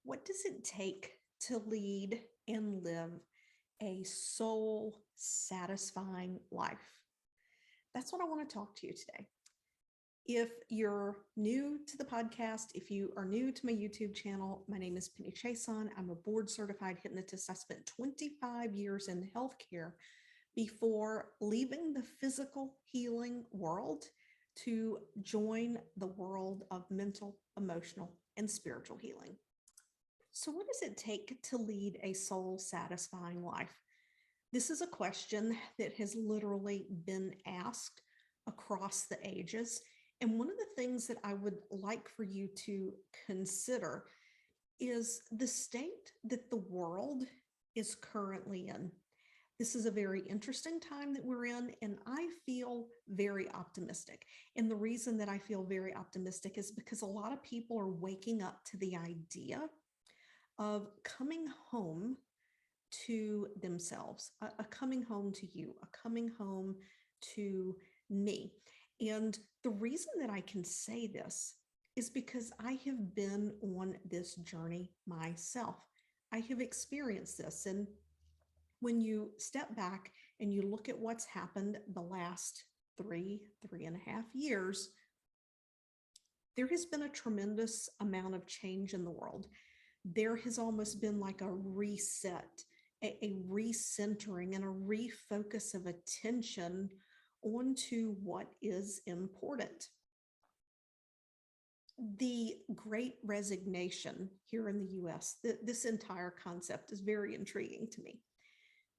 What does it take to lead and live a soul satisfying life? That's what I want to talk to you today. If you're new to the podcast, if you are new to my YouTube channel, my name is Penny Chason. I'm a board certified hypnotist. I spent 25 years in healthcare before leaving the physical healing world to join the world of mental, emotional, and spiritual healing. So, what does it take to lead a soul satisfying life? This is a question that has literally been asked across the ages. And one of the things that I would like for you to consider is the state that the world is currently in. This is a very interesting time that we're in, and I feel very optimistic. And the reason that I feel very optimistic is because a lot of people are waking up to the idea of coming home to themselves, a coming home to you, a coming home to me. And the reason that I can say this is because I have been on this journey myself. I have experienced this. And when you step back and you look at what's happened the last 3.5 years, there has been a tremendous amount of change in the world. There has almost been like a reset, a recentering, and a refocus of attention onto what is important. The great resignation here in the US, this entire concept is very intriguing to me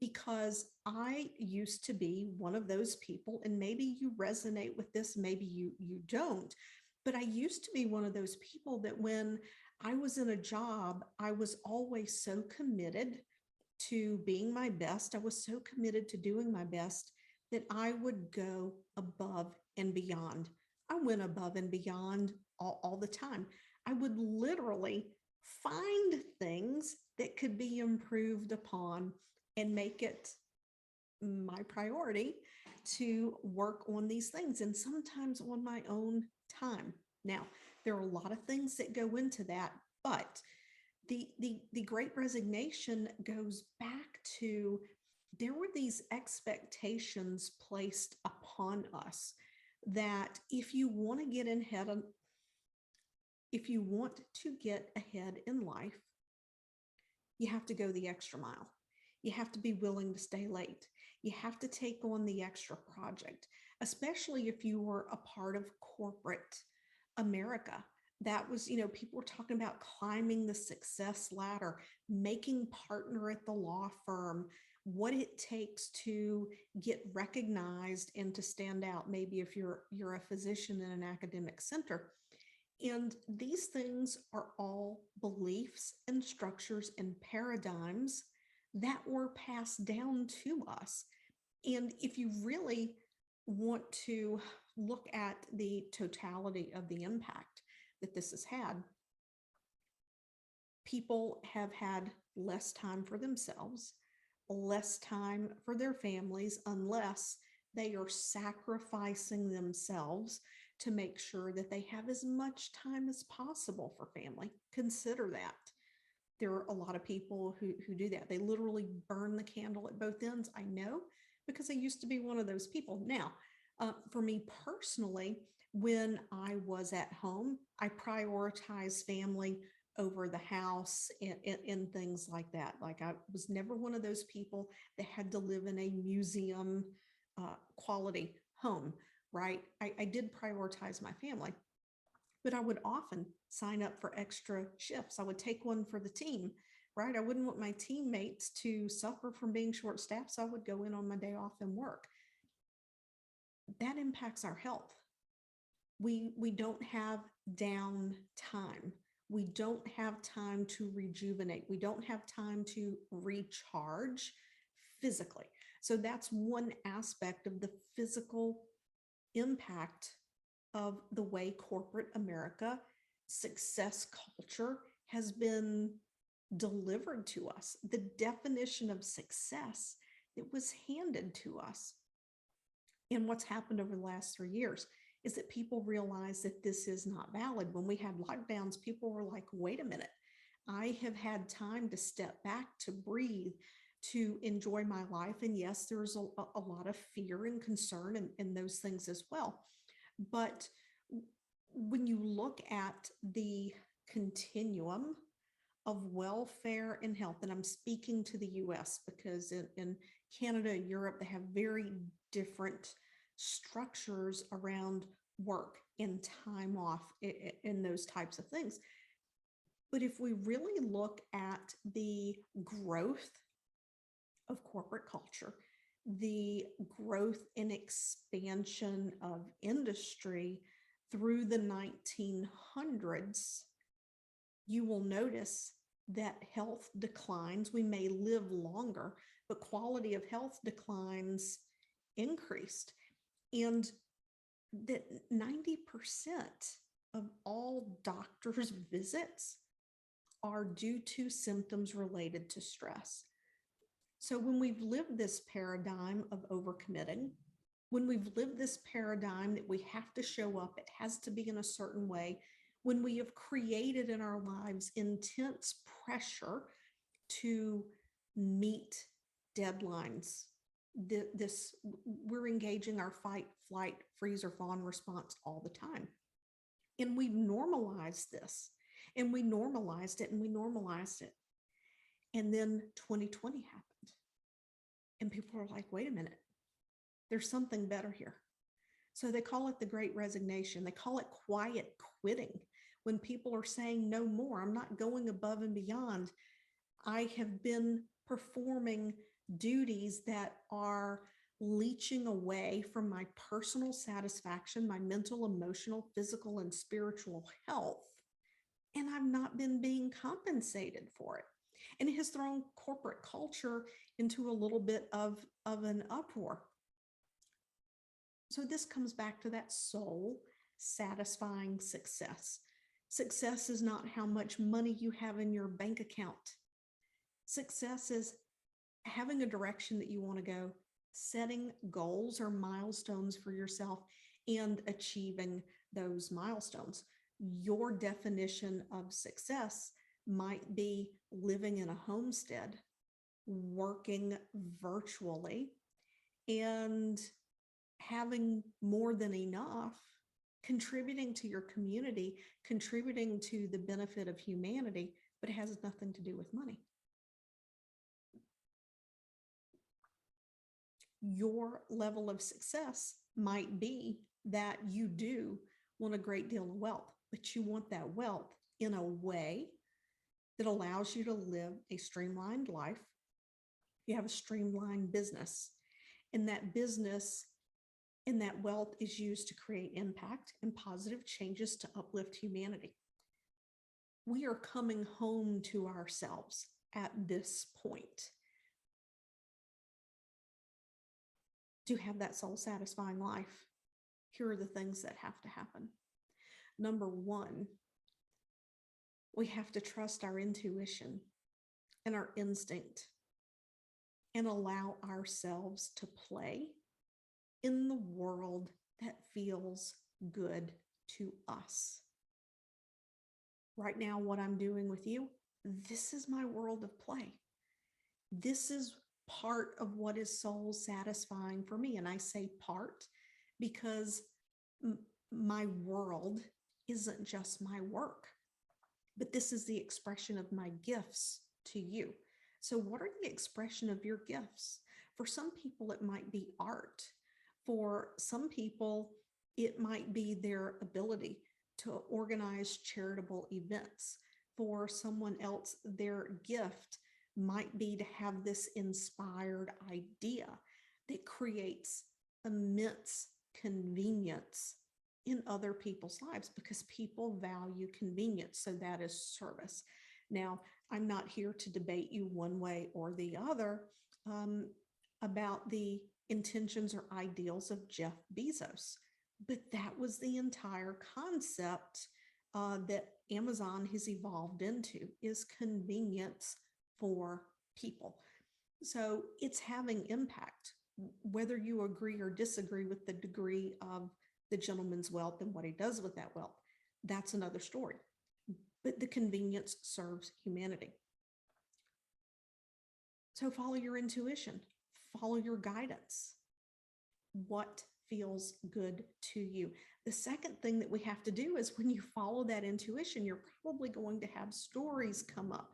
because I used to be one of those people, and maybe you resonate with this, maybe you don't, but I used to be one of those people that when I was in a job, I was always so committed to being my best. I was so committed to doing my best that I would go above and beyond. I went above and beyond all the time. I would literally find things that could be improved upon and make it my priority to work on these things, and sometimes on my own time. Now, there are a lot of things that go into that, but the great resignation goes back to there were these expectations placed upon us that if you want to get ahead, if you want to get ahead in life, you have to go the extra mile. You have to be willing to stay late. You have to take on the extra project, especially if you were a part of corporate America. That was, people were talking about climbing the success ladder, making partner at the law firm, what it takes to get recognized and to stand out. Maybe if you're a physician in an academic center. And these things are all beliefs and structures and paradigms that were passed down to us. And if you really want to look at the totality of the impact that this has had, people have had less time for themselves, less time for their families, unless they are sacrificing themselves to make sure that they have as much time as possible for family. Consider that. There are a lot of people who do that. They literally burn the candle at both ends. I know, because I used to be one of those people. Now, for me personally, when I was at home, I prioritized family over the house and things like that. Like I was never one of those people that had to live in a museum quality home, right? I did prioritize my family, but I would often sign up for extra shifts. I would take one for the team, right? I wouldn't want my teammates to suffer from being short staffed, so I would go in on my day off and work. That impacts our health. We don't have downtime. We don't have time to rejuvenate. We don't have time to recharge physically. So that's one aspect of the physical impact of the way corporate America success culture has been delivered to us, the definition of success that was handed to us. And what's happened over the last 3 years is that people realize that this is not valid. When we had lockdowns, people were like, wait a minute, I have had time to step back, to breathe, to enjoy my life. And yes, there's a lot of fear and concern in those things as well. But when you look at the continuum of welfare and health, and I'm speaking to the US because in Canada and Europe, they have very different structures around work and time off and those types of things. But if we really look at the growth of corporate culture, the growth and expansion of industry through the 1900s, you will notice that health declines. We may live longer, but quality of health declines increased. And that 90% of all doctors' visits are due to symptoms related to stress. So when we've lived this paradigm of overcommitting, when we've lived this paradigm that we have to show up, it has to be in a certain way, when we have created in our lives intense pressure to meet deadlines, we're engaging our fight, flight, freeze, or fawn response all the time. And we've normalized this, and we normalized it, and we normalized it. And then 2020 happened. And people are like, wait a minute, there's something better here. So they call it the Great Resignation. They call it quiet quitting. When people are saying, no more, I'm not going above and beyond. I have been performing duties that are leeching away from my personal satisfaction, my mental, emotional, physical, and spiritual health. And I've not been being compensated for it. And it has thrown corporate culture into a little bit of an uproar. So this comes back to that soul satisfying success. Success is not how much money you have in your bank account. Success is having a direction that you want to go, setting goals or milestones for yourself, and achieving those milestones. Your definition of success might be living in a homestead, working virtually, and having more than enough, contributing to your community, contributing to the benefit of humanity, but it has nothing to do with money. Your level of success might be that you do want a great deal of wealth, but you want that wealth in a way that allows you to live a streamlined life. You have a streamlined business, and that business and that wealth is used to create impact and positive changes to uplift humanity. We are coming home to ourselves at this point to have that soul satisfying life. Here are the things that have to happen. Number one, we have to trust our intuition and our instinct and allow ourselves to play in the world that feels good to us. Right now, what I'm doing with you, this is my world of play. This is part of what is soul satisfying for me. And I say part because my world isn't just my work, but this is the expression of my gifts to you. So what are the expression of your gifts? For some people, it might be art. For some people, it might be their ability to organize charitable events. For someone else, their gift might be to have this inspired idea that creates immense convenience in other people's lives, because people value convenience. So that is service. Now, I'm not here to debate you one way or the other about the intentions or ideals of Jeff Bezos, but that was the entire concept that Amazon has evolved into, is convenience for people. So it's having impact, whether you agree or disagree with the degree of the gentleman's wealth and what he does with that wealth. That's another story. but the convenience serves humanity. So follow your intuition, follow your guidance. What feels good to you? The second thing that we have to do is when you follow that intuition, you're probably going to have stories come up.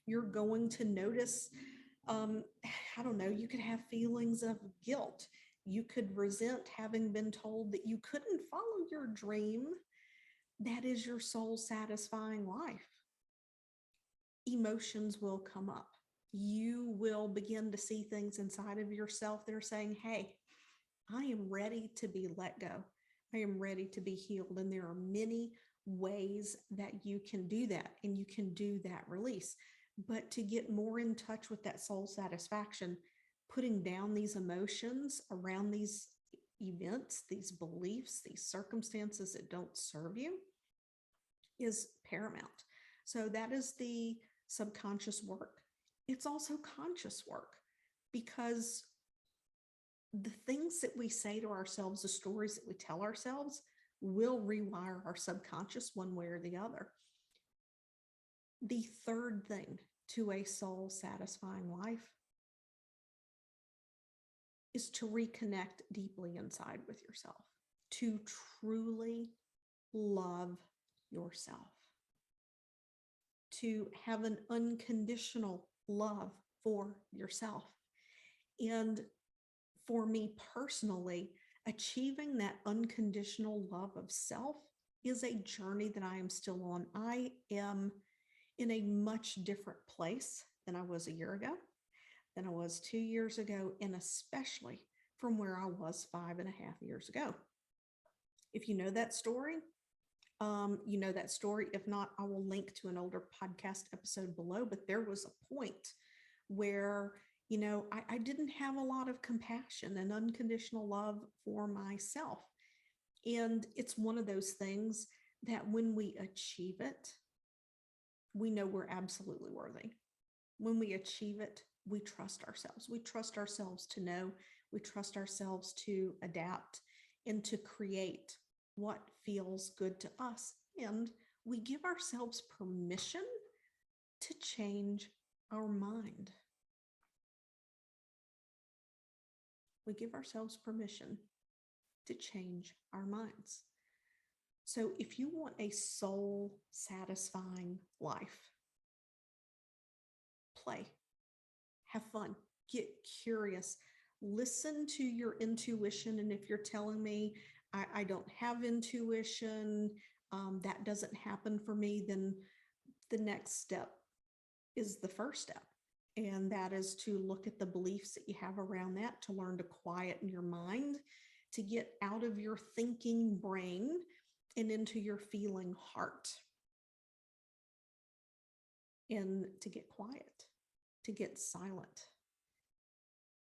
You're going to notice, I don't know, you could have feelings of guilt. You could resent having been told that you couldn't follow your dream. That is your soul satisfying life. Emotions will come up. You will begin to see things inside of yourself that are saying, hey, I am ready to be let go. I am ready to be healed. And there are many ways that you can do that, and you can do that release. But to get more in touch with that soul satisfaction, putting down these emotions around these events, these beliefs, these circumstances that don't serve you is paramount. So that is the subconscious work. It's also conscious work, because the things that we say to ourselves, the stories that we tell ourselves, will rewire our subconscious one way or the other. The third thing to a soul satisfying life is to reconnect deeply inside with yourself, to truly love yourself, to have an unconditional love for yourself. And for me personally, achieving that unconditional love of self is a journey that I am still on. I am in a much different place than I was a year ago, than I was 2 years ago, and especially from where I was 5.5 years ago. If you know that story, you know that story. If not, I will link to an older podcast episode below. But there was a point where, I didn't have a lot of compassion and unconditional love for myself. And it's one of those things that when we achieve it, we know we're absolutely worthy. When we achieve it, we trust ourselves. We trust ourselves to know. We trust ourselves to adapt and to create what feels good to us. And we give ourselves permission to change our mind. We give ourselves permission to change our minds. So if you want a soul satisfying life, play, have fun, get curious, listen to your intuition. And if you're telling me, I don't have intuition, that doesn't happen for me, then the next step is the first step. And that is to look at the beliefs that you have around that, to learn to quieten your mind, to get out of your thinking brain and into your feeling heart, and to get quiet, to get silent.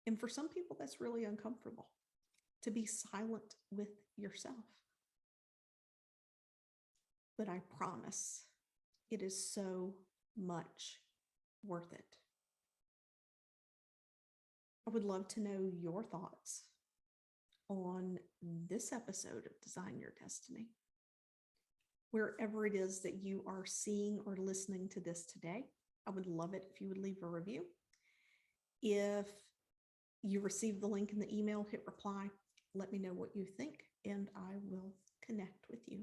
And for some people, that's really uncomfortable, to be silent with yourself. But I promise it is so much worth it. I would love to know your thoughts on this episode of Design Your Destiny. Wherever it is that you are seeing or listening to this today, I would love it if you would leave a review. If you receive the link in the email, hit reply, let me know what you think, and I will connect with you.